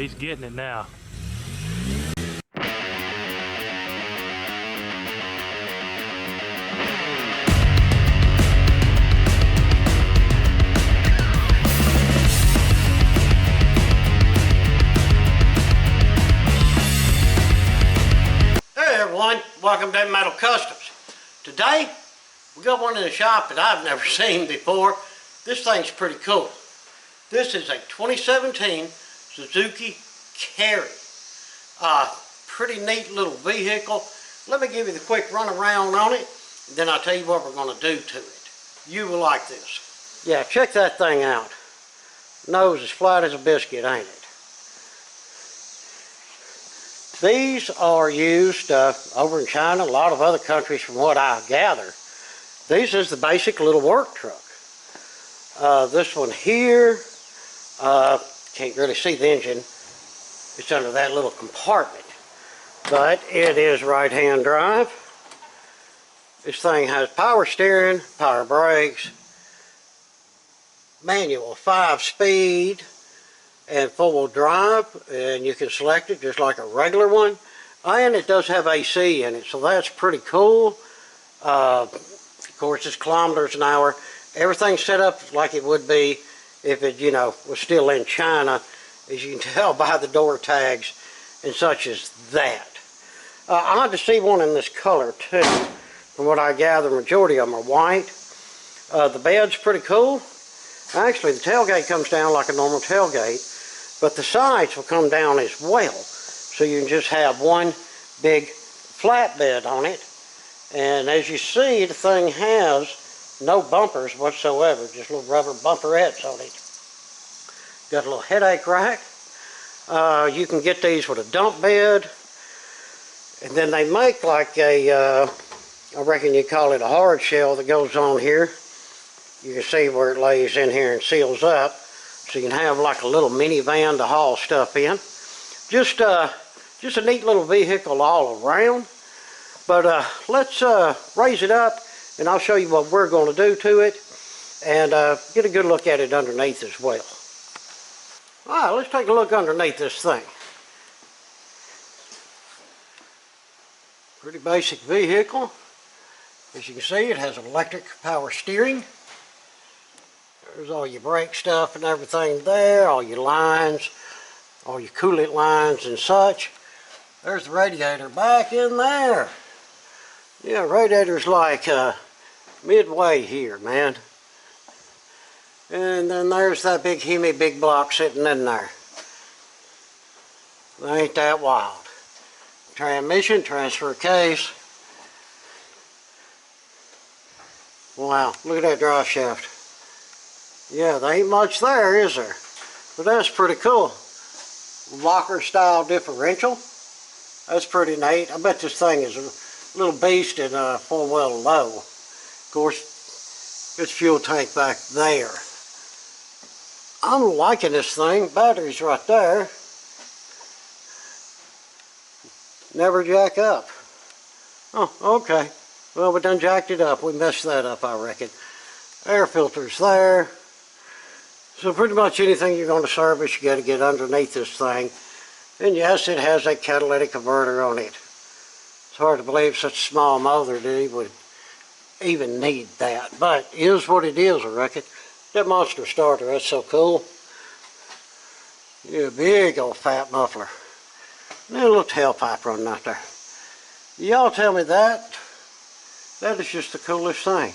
he's getting it now. Hey everyone, welcome to Metal Customs. Today, we got one in the shop that I've never seen before. This thing's pretty cool. This is a 2017 Suzuki Carry. Pretty neat little vehicle. Let me give you the quick run around on it, and then I'll tell you what we're going to do to it. You will like this. Yeah, check that thing out. Nose as flat as a biscuit, ain't it? These are used over in China, a lot of other countries from what I gather. This is the basic little work truck. This one here, can't really see the engine. It's under that little compartment. But it is right-hand drive. This thing has power steering, power brakes, manual 5-speed, and 4-wheel drive. And you can select it just like a regular one. And it does have AC in it, so that's pretty cool. Of course, it's kilometers an hour. Everything's set up like it would be if it, you know, was still in China, as you can tell by the door tags and such as that. I'd like to see one in this color too. From what I gather, the majority of them are white. The bed's pretty cool. Actually, the tailgate comes down like a normal tailgate, but the sides will come down as well. So you can just have one big flatbed on it. And as you see, the thing has no bumpers whatsoever, just little rubber bumperettes on it. Got a little headache rack. You can get these with a dump bed. And then they make like a, I reckon you call it a hard shell that goes on here. You can see where it lays in here and seals up. So you can have like a little minivan to haul stuff in. Just a neat little vehicle all around. But let's raise it up and I'll show you what we're going to do to it and get a good look at it underneath as well. Alright, let's take a look underneath this thing. Pretty basic vehicle. As you can see, it has electric power steering. There's all your brake stuff and everything there, all your lines, all your coolant lines and such. There's the radiator back in there. Yeah, radiator's like midway here, man. And then there's that big Hemi big block sitting in there. Ain't that wild. Transmission, transfer case. Wow, look at that drive shaft. Yeah, there ain't much there, is there? But that's pretty cool. Locker style differential. That's pretty neat. I bet this thing is a little beast in 4-wheel low. Of course, its fuel tank back there. I'm liking this thing. Battery's right there. Never jack up. Oh, okay. Well, we done jacked it up. We messed that up, I reckon. Air filter's there. So pretty much anything you're going to service, you got to get underneath this thing. And yes, it has a catalytic converter on it. It's hard to believe such a small motor that it would even need that. But it is what it is, I reckon. That monster starter, that's so cool. Yeah, big old fat muffler. And a little tailpipe running out there. Y'all tell me that. That is just the coolest thing.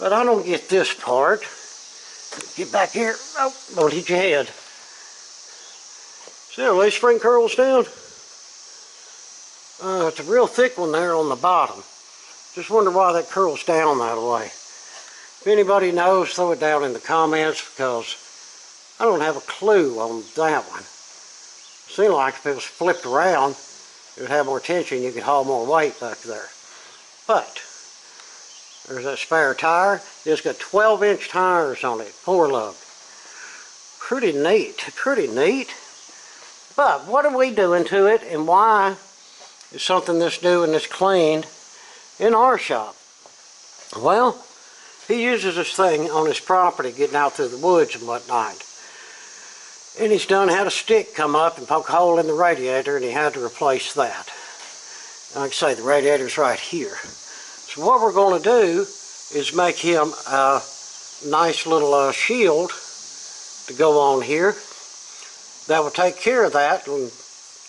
But I don't get this part. Get back here. Oh, don't hit your head. See how the spring curls down? It's a real thick one there on the bottom. Just wonder why that curls down that way. If anybody knows, throw it down in the comments because I don't have a clue on that one. Seemed like if it was flipped around, it would have more tension. You could haul more weight back there. But there's that spare tire. It's got 12-inch tires on it, 4-lug. Pretty neat, pretty neat. But what are we doing to it, and why is something this new and this cleaned in our shop? Well, he uses this thing on his property, getting out through the woods and whatnot. And he's done had a stick come up and poke a hole in the radiator, and he had to replace that. Like I say, the radiator's right here. So what we're going to do is make him a nice little shield to go on here. That will take care of that, and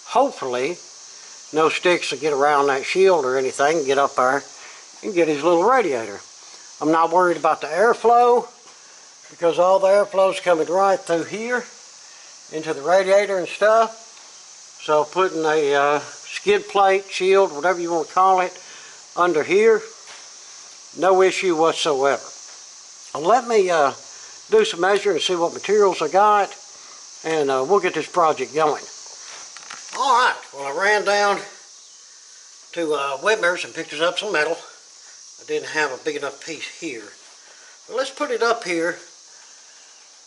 hopefully no sticks will get around that shield or anything, get up there and get his little radiator. I'm not worried about the airflow because all the airflow is coming right through here into the radiator and stuff. So putting a skid plate, shield, whatever you want to call it, under here, no issue whatsoever. Well, let me do some measuring and see what materials I got, and we'll get this project going. Alright, well, I ran down to Whitmer's and picked us up some metal. I didn't have a big enough piece here. But let's put it up here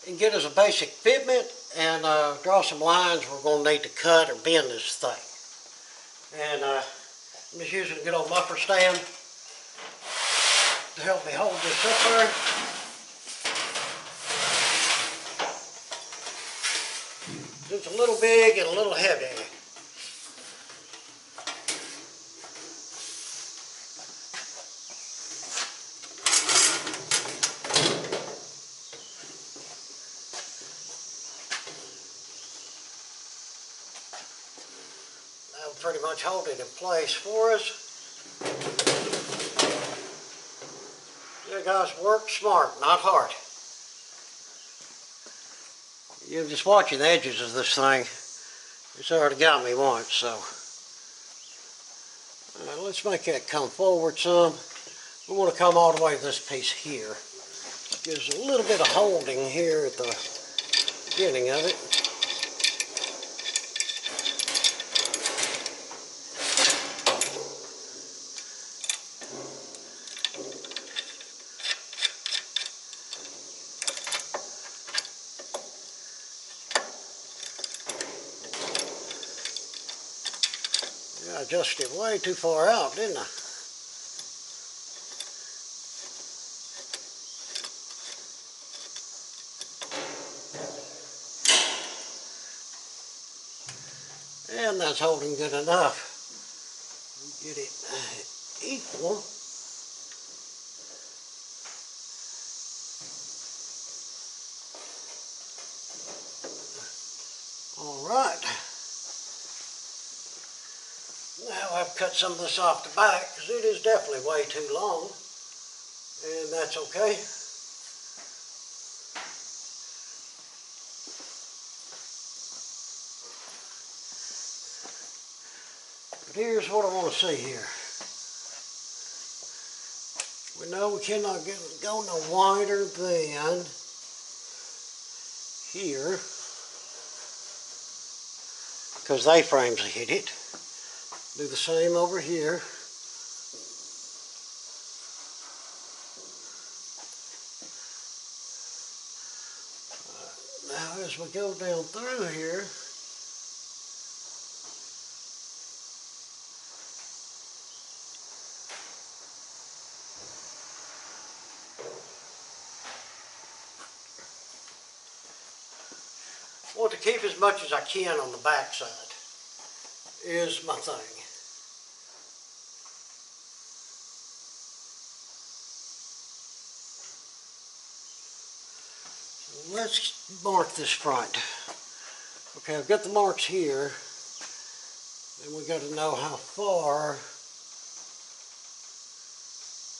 and get us a basic fitment and draw some lines we're going to need to cut or bend this thing. And I'm just using a good old muffler stand to help me hold this up there. It's a little big and a little heavy. That will pretty much hold it in place for us. You guys, work smart, not hard. You're just watching the edges of this thing. It's already got me once, so. Let's make that come forward some. We want to come all the way to this piece here. Gives a little bit of holding here at the beginning of it. I adjusted it way too far out, didn't I? And that's holding good enough. Get it equal. All right. Now I've cut some of this off the back because it is definitely way too long, and that's okay. But here's what I want to see here. We know we cannot go no wider than here because the A-frames hit it. Do the same over here. Now as we go down through here, I want to keep as much as I can on the back side is my thing. Let's mark this front. Okay, I've got the marks here. Then we got to know how far.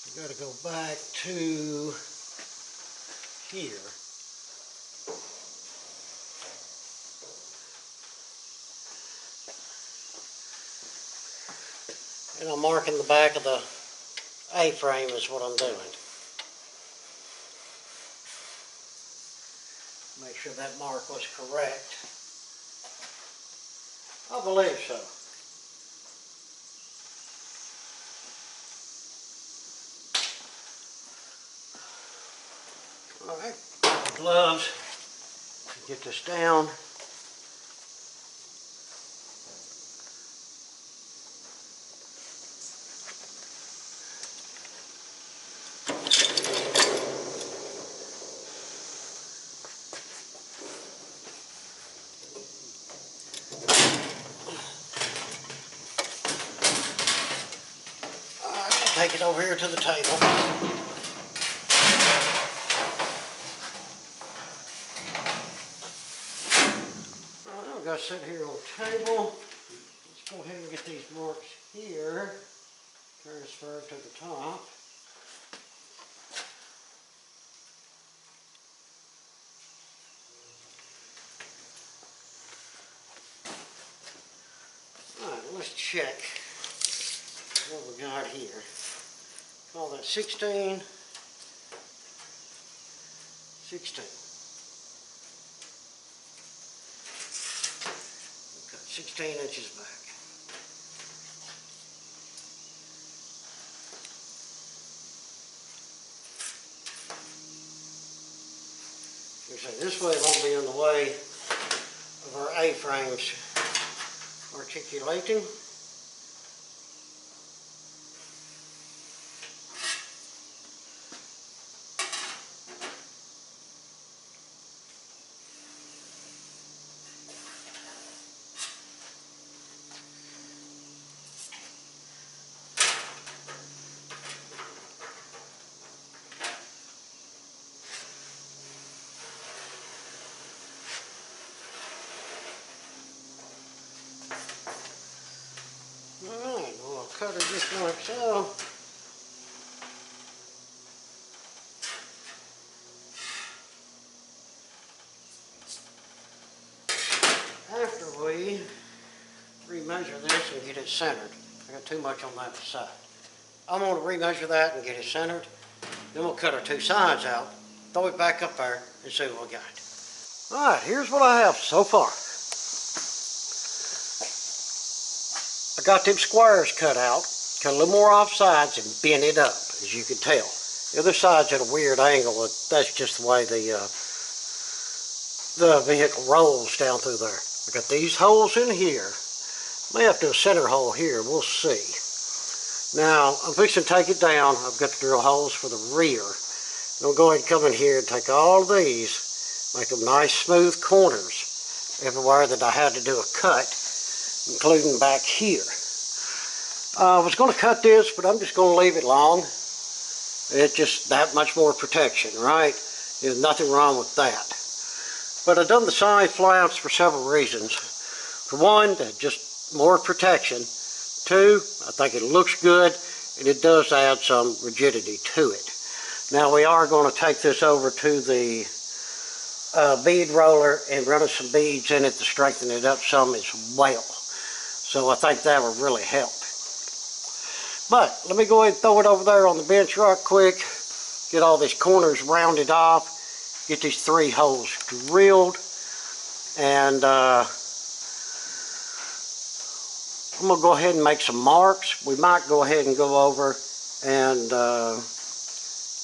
We got to go back to here. And I'm marking the back of the A-frame is what I'm doing. Make sure that mark was correct. I believe so. All right, gloves to get this down. take it over here to the table. Alright, I've got to sit here on the table. Let's go ahead and get these marks here. Transfer to the top. Alright, let's check what we got here. Call that 16. 16. Cut 16 inches back. This way it won't be in the way of our A-frames articulating. Alright, well, I'll cut it just like so. After we remeasure this and get it centered, I got too much on that side. I'm going to remeasure that and get it centered. Then we'll cut our two sides out, throw it back up there, and see what we got. Alright, here's what I have so far. I got them squares cut out, cut a little more off sides and bent it up, as you can tell. The other side's at a weird angle, but that's just the way the vehicle rolls down through there. I got these holes in here. May have to do a center hole here, we'll see. Now, I'm fixing to take it down. I've got to drill holes for the rear. And I'll go ahead and come in here and take all of these, make them nice smooth corners everywhere that I had to do a cut, including back here. I was going to cut this, but I'm just going to leave it long. It's just that much more protection, right? There's nothing wrong with that. But I've done the side flaps for several reasons. For one, just more protection. Two, I think it looks good, and it does add some rigidity to it. Now we are going to take this over to the bead roller and run some beads in it to strengthen it up some as well. So I think that would really help. But let me go ahead and throw it over there on the bench right quick. Get all these corners rounded off. Get these three holes drilled. And I'm going to go ahead and make some marks. We might go ahead and go over and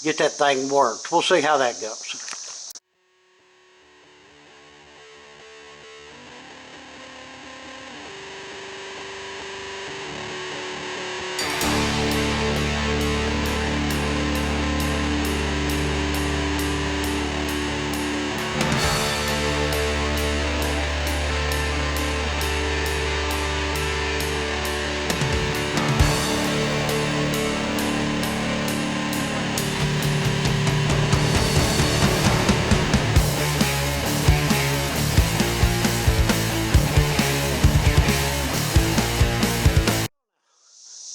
get that thing worked. We'll see how that goes.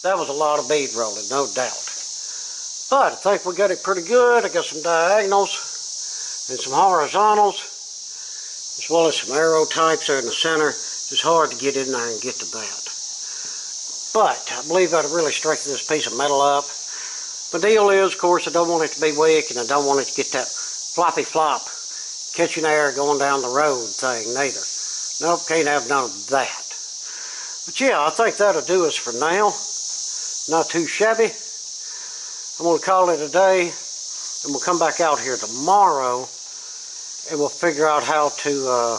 That was a lot of bead rolling, no doubt. But I think we got it pretty good. I got some diagonals and some horizontals, as well as some arrow types there in the center. It's hard to get in there and get to that. But I believe that'll really strengthen this piece of metal up. The deal is, of course, I don't want it to be weak, and I don't want it to get that floppy flop, catching air going down the road thing neither. Nope, can't have none of that. But yeah, I think that'll do us for now. Not too shabby. I'm going to call it a day, and we'll come back out here tomorrow, and we'll figure out how to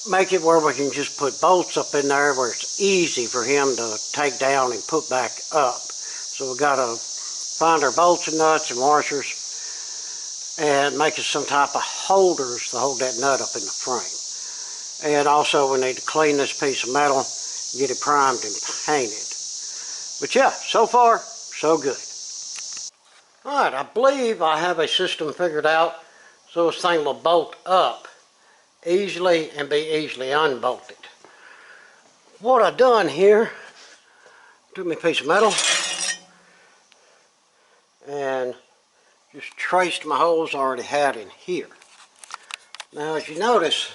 make it where we can just put bolts up in there where it's easy for him to take down and put back up. So we've got to find our bolts and nuts and washers and make us some type of holders to hold that nut up in the frame. And also we need to clean this piece of metal, get it primed and painted. But yeah, so far, so good. Alright, I believe I have a system figured out so this thing will bolt up easily and be easily unbolted. What I've done here, took me a piece of metal and just traced my holes I already had in here. Now as you notice,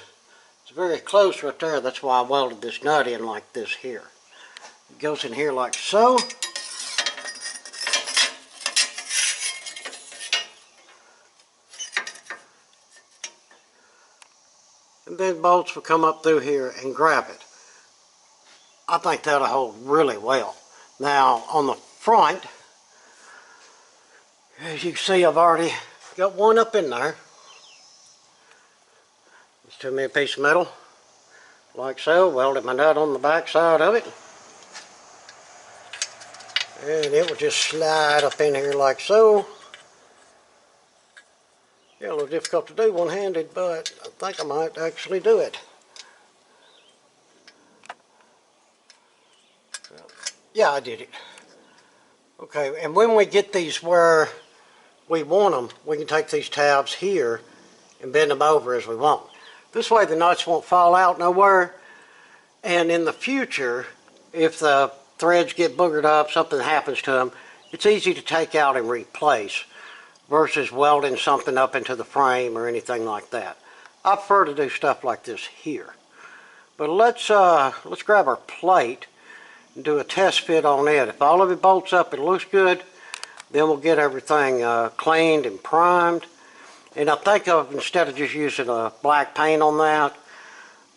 it's very close right there. That's why I welded this nut in like this here. It goes in here like so. And then bolts will come up through here and grab it. I think that'll hold really well. Now on the front, as you can see, I've already got one up in there. Just took me a piece of metal, like so, welded my nut on the back side of it. And it will just slide up in here like so. Yeah, a little difficult to do one-handed, but I think I might actually do it. Yeah, I did it. Okay, and when we get these where we want them, we can take these tabs here and bend them over as we want. This way the nuts won't fall out nowhere, and in the future, if the threads get boogered up, something happens to them, it's easy to take out and replace versus welding something up into the frame or anything like that. I prefer to do stuff like this here. But let's grab our plate and do a test fit on it. If all of it bolts up and looks good, then we'll get everything cleaned and primed. And I think instead of just using a black paint on that,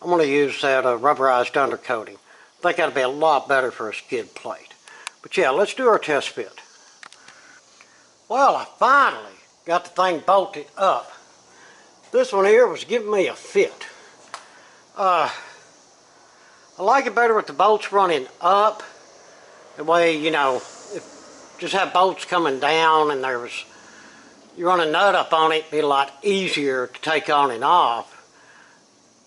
I'm going to use that rubberized undercoating. I think that'll be a lot better for a skid plate. But yeah, let's do our test fit. Well, I finally got the thing bolted up. This one here was giving me a fit. I like it better with the bolts running up. The way, you know, if just have bolts coming down and you run a nut up on it, it'd be a lot easier to take on and off.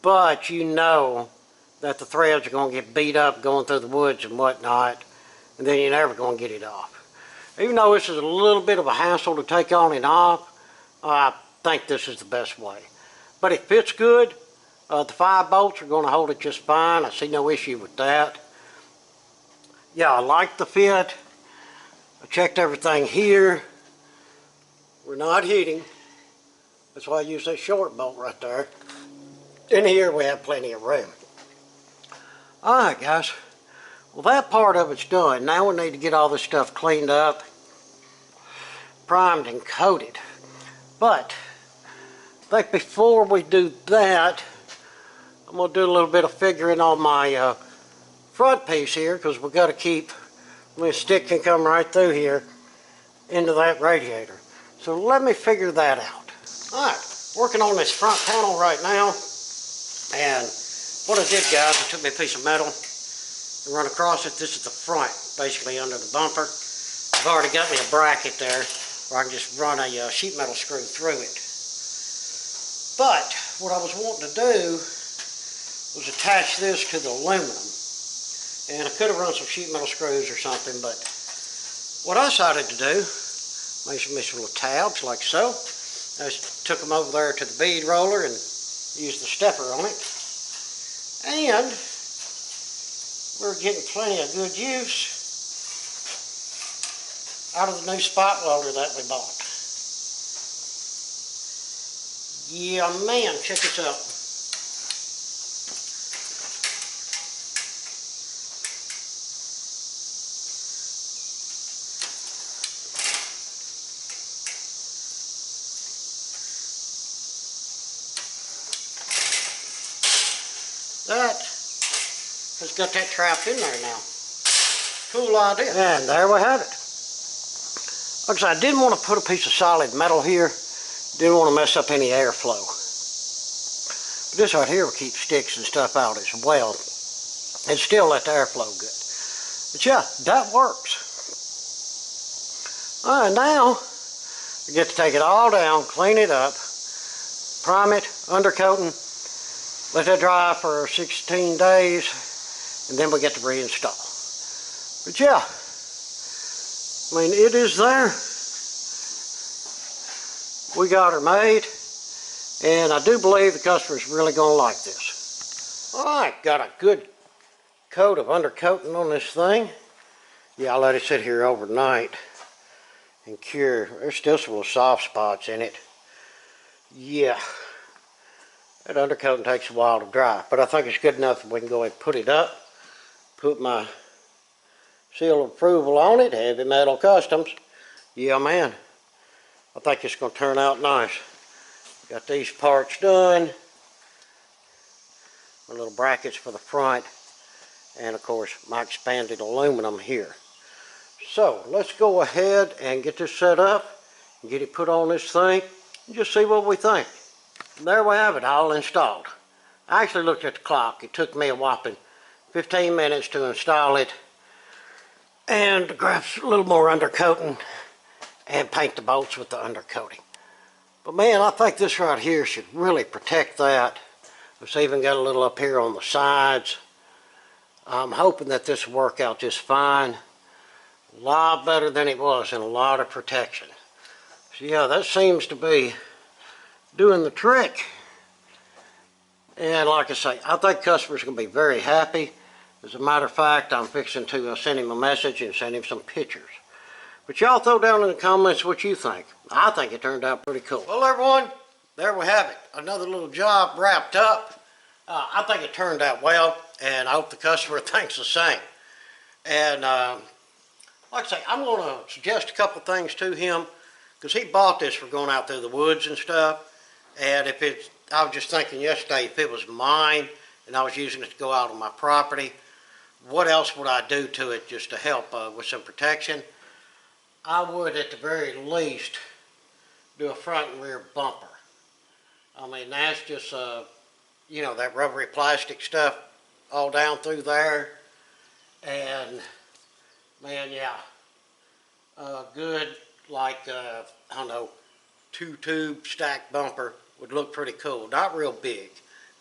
But you know that the threads are going to get beat up going through the woods and whatnot, and then you're never going to get it off. Even though this is a little bit of a hassle to take on and off, I think this is the best way. But it fits good. The 5 bolts are going to hold it just fine. I see no issue with that. Yeah, I like the fit. I checked everything here. We're not heating. That's why I use that short bolt right there. In here we have plenty of room. Alright guys, well that part of it's done. Now we need to get all this stuff cleaned up, primed and coated. But I think before we do that, I'm going to do a little bit of figuring on my front piece here, because we've got to keep, my stick can come right through here into that radiator. So let me figure that out. Alright, working on this front panel right now. And what I did, guys, I took me a piece of metal and run across it. This is the front, basically under the bumper. I've already got me a bracket there where I can just run a sheet metal screw through it. But what I was wanting to do was attach this to the aluminum. And I could have run some sheet metal screws or something, but what I decided to do, made some little tabs like so. I just took them over there to the bead roller and used the stepper on it. And we're getting plenty of good use out of the new spot welder that we bought. Yeah, man, check this out. That has got that trapped in there now. Cool idea. And there we have it. Like I said, I didn't want to put a piece of solid metal here. Didn't want to mess up any airflow. But this right here will keep sticks and stuff out as well. And still let the airflow good. But yeah, that works. Alright, now we get to take it all down, clean it up, prime it, undercoating, let that dry for 16 days, and then we get to reinstall. But yeah, I mean, it is there. We got her made, and I do believe the customer's really going to like this. All right, got a good coat of undercoating on this thing. Yeah, I let it sit here overnight and cure. There's still some little soft spots in it. Yeah, that undercoating takes a while to dry, but I think it's good enough that we can go ahead and put it up, put my seal of approval on it, Heavy Metal Customs. Yeah, man, I think it's going to turn out nice. Got these parts done, my little brackets for the front, and of course my expanded aluminum here. So let's go ahead and get this set up and get it put on this thing and just see what we think. There we have it, all installed. I actually looked at the clock. It took me a whopping 15 minutes to install it and to grab a little more undercoating and paint the bolts with the undercoating. But man, I think this right here should really protect that. It's even got a little up here on the sides. I'm hoping that this will work out just fine. A lot better than it was, and a lot of protection. So yeah, that seems to be doing the trick. And like I say, I think customers are going to be very happy. As a matter of fact, I'm fixing to send him a message and send him some pictures. But y'all throw down in the comments what you think. I think it turned out pretty cool. Well, everyone, there we have it. Another little job wrapped up. I think it turned out well, and I hope the customer thinks the same. And like I say, I'm going to suggest a couple things to him, because he bought this for going out through the woods and stuff. And if it's, I was just thinking yesterday, if it was mine and I was using it to go out on my property, what else would I do to it just to help with some protection? I would, at the very least, do a front and rear bumper. I mean, that's just, you know, that rubbery plastic stuff all down through there. And, man, yeah, good, like, I don't know, 2-tube stack bumper would look pretty cool. Not real big,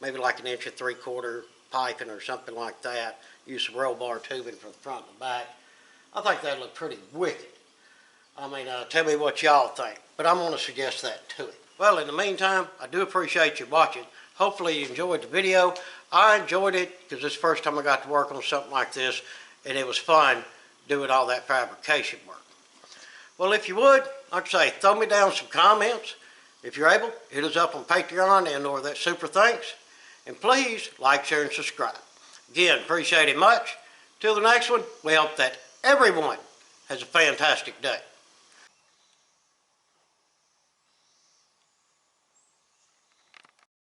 maybe like 1 3/4 inch piping or something like that. Use some roll bar tubing for the front and the back. I think that'd look pretty wicked. I mean, tell me what y'all think, but I'm going to suggest that to it. Well, in the meantime, I do appreciate you watching. Hopefully you enjoyed the video. I enjoyed it because it's the first time I got to work on something like this, and it was fun doing all that fabrication work. Well, if you would, like I say, throw me down some comments. If you're able, hit us up on Patreon and or that super thanks. And please like, share, and subscribe. Again, appreciate it much. Till the next one, we hope that everyone has a fantastic day.